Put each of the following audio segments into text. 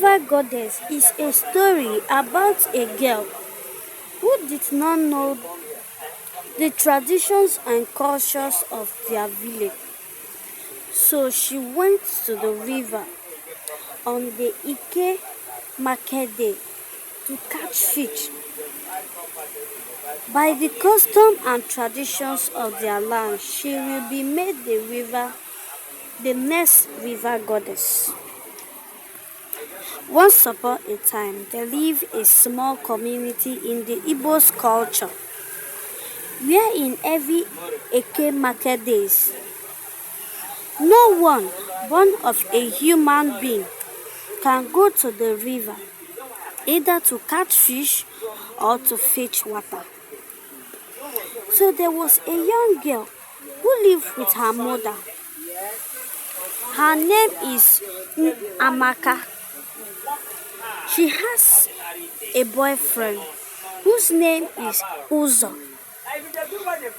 River Goddess is a story about a girl who did not know the traditions and cultures of their village. So she went to the river on the Ike market day to catch fish. By the custom and traditions of their land, she will be made the next river goddess. Once upon a time, there lived a small community in the Igbo's culture, where in every Eke market days, no one born of a human being can go to the river either to catch fish or to fetch water. So there was a young girl who lived with her mother. Her name is Amaka. She has a boyfriend whose name is Uzo.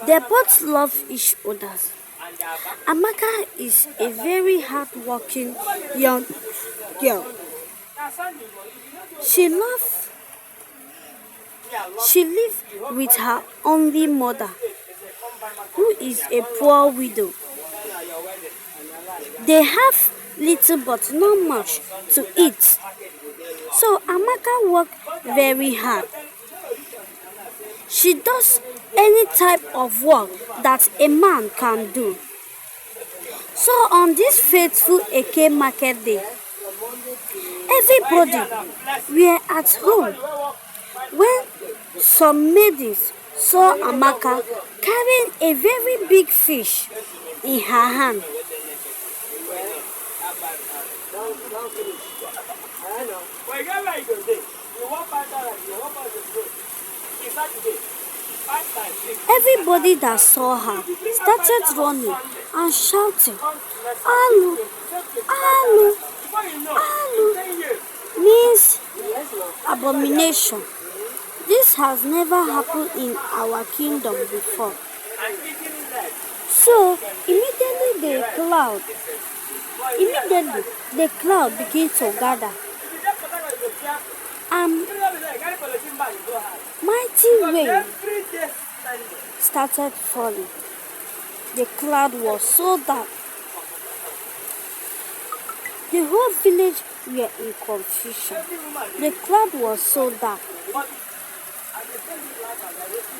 They both love each other. Amaka is a very hardworking young girl. She lived with her only mother, who is a poor widow. They have little but not much to eat. So Amaka worked very hard. She does any type of work that a man can do. So on this faithful Eke market day, everybody were at home when some maidens saw Amaka carrying a very big fish in her hand. Everybody that saw her started running and shouting, "Alu, Alu, Alu," means abomination. This has never happened in our kingdom before. So immediately the cloud began to gather. And mighty rain started falling. The cloud was so dark. The whole village were in confusion. The cloud was so dark.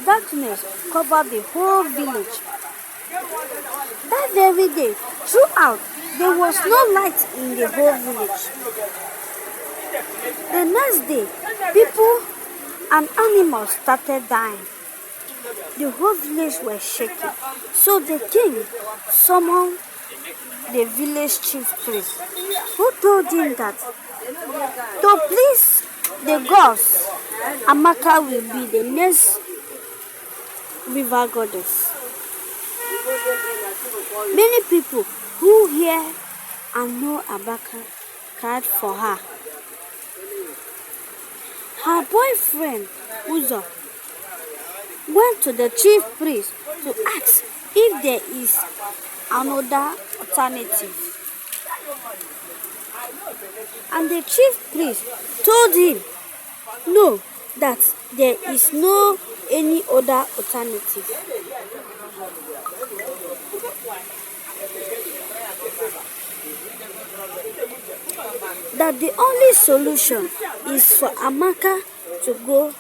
Darkness covered the whole village. That very day, throughout, there was no light in the whole village. The next day, people and animals started dying. The whole village was shaking. So the king summoned the village chief priest, who told him that to please the gods, Amaka will be the next river goddess. Many people who hear and know Amaka cried for her. Her boyfriend, Uzo, went to the chief priest to ask if there is another alternative. And the chief priest told him no, that there is no any other alternative. That the only solution is for Amaka to go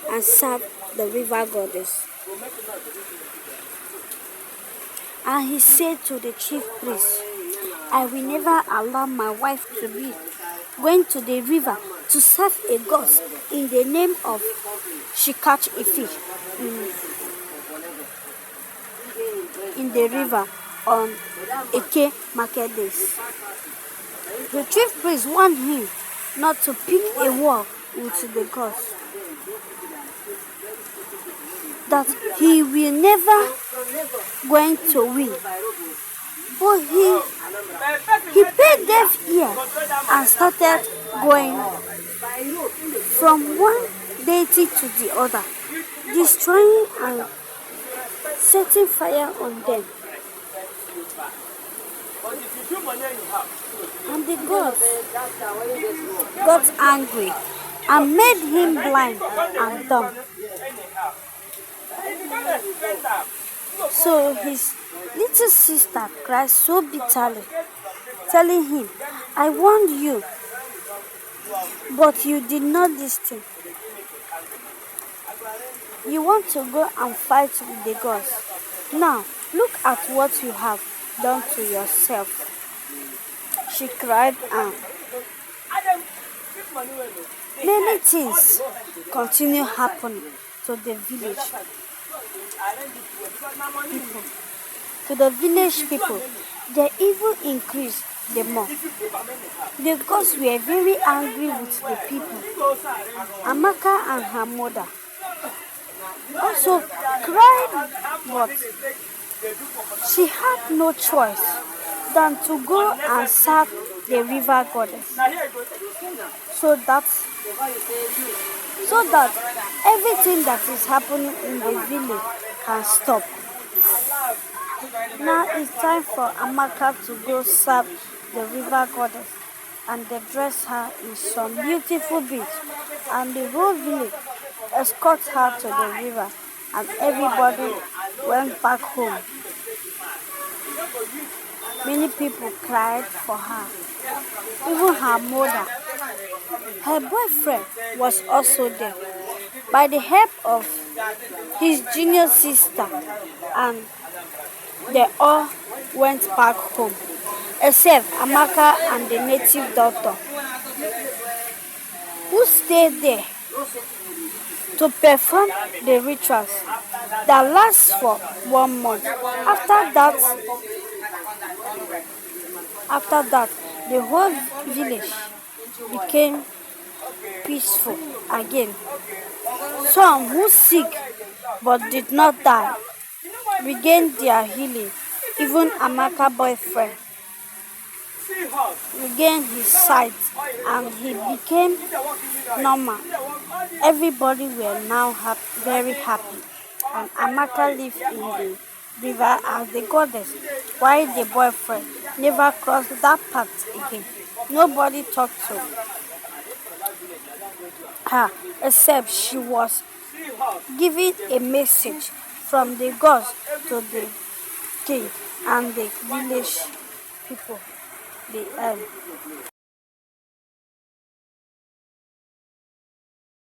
and serve the river goddess. And he said to the chief priest, "I will never allow my wife to be going to the river to serve a god in the name of she catch a fish in the river on Eke market days." The chief priest warned him not to pick a war with the gods, that he will never going to win. But he paid deaf ear and started going from one deity to the other, destroying and setting fire on them. And the gods got angry and made him blind and dumb. So his little sister cried so bitterly, telling him, I warned you, but you did not listen. You want to go and fight with the gods. Now, look at what you have done to yourself. She cried, and many things continue happening to the village people. To the village people, the evil increased the more. The gods were very angry with the people. Amaka and her mother also cried, but she had no choice than to go and serve the river goddess, so that everything that is happening in the village can stop. Now it's time for Amaka to go serve the river goddess, and they dress her in some beautiful beach, and the whole village escorts her to the river, and everybody went back home. Many people cried for her, even her mother. Her boyfriend was also there. By the help of his junior sister, and they all went back home, except Amaka and the native doctor, who stayed there to perform the rituals that last for 1 month. After that, the whole village became peaceful again. Some who sick but did not die regained their healing. Even Amaka boyfriend regained his sight and he became normal. Everybody were now very happy, and Amaka lived in the river as the goddess, while the boyfriend never crossed that path again. Nobody talked to her except she was giving a message from the gods to the king and the village people. The end.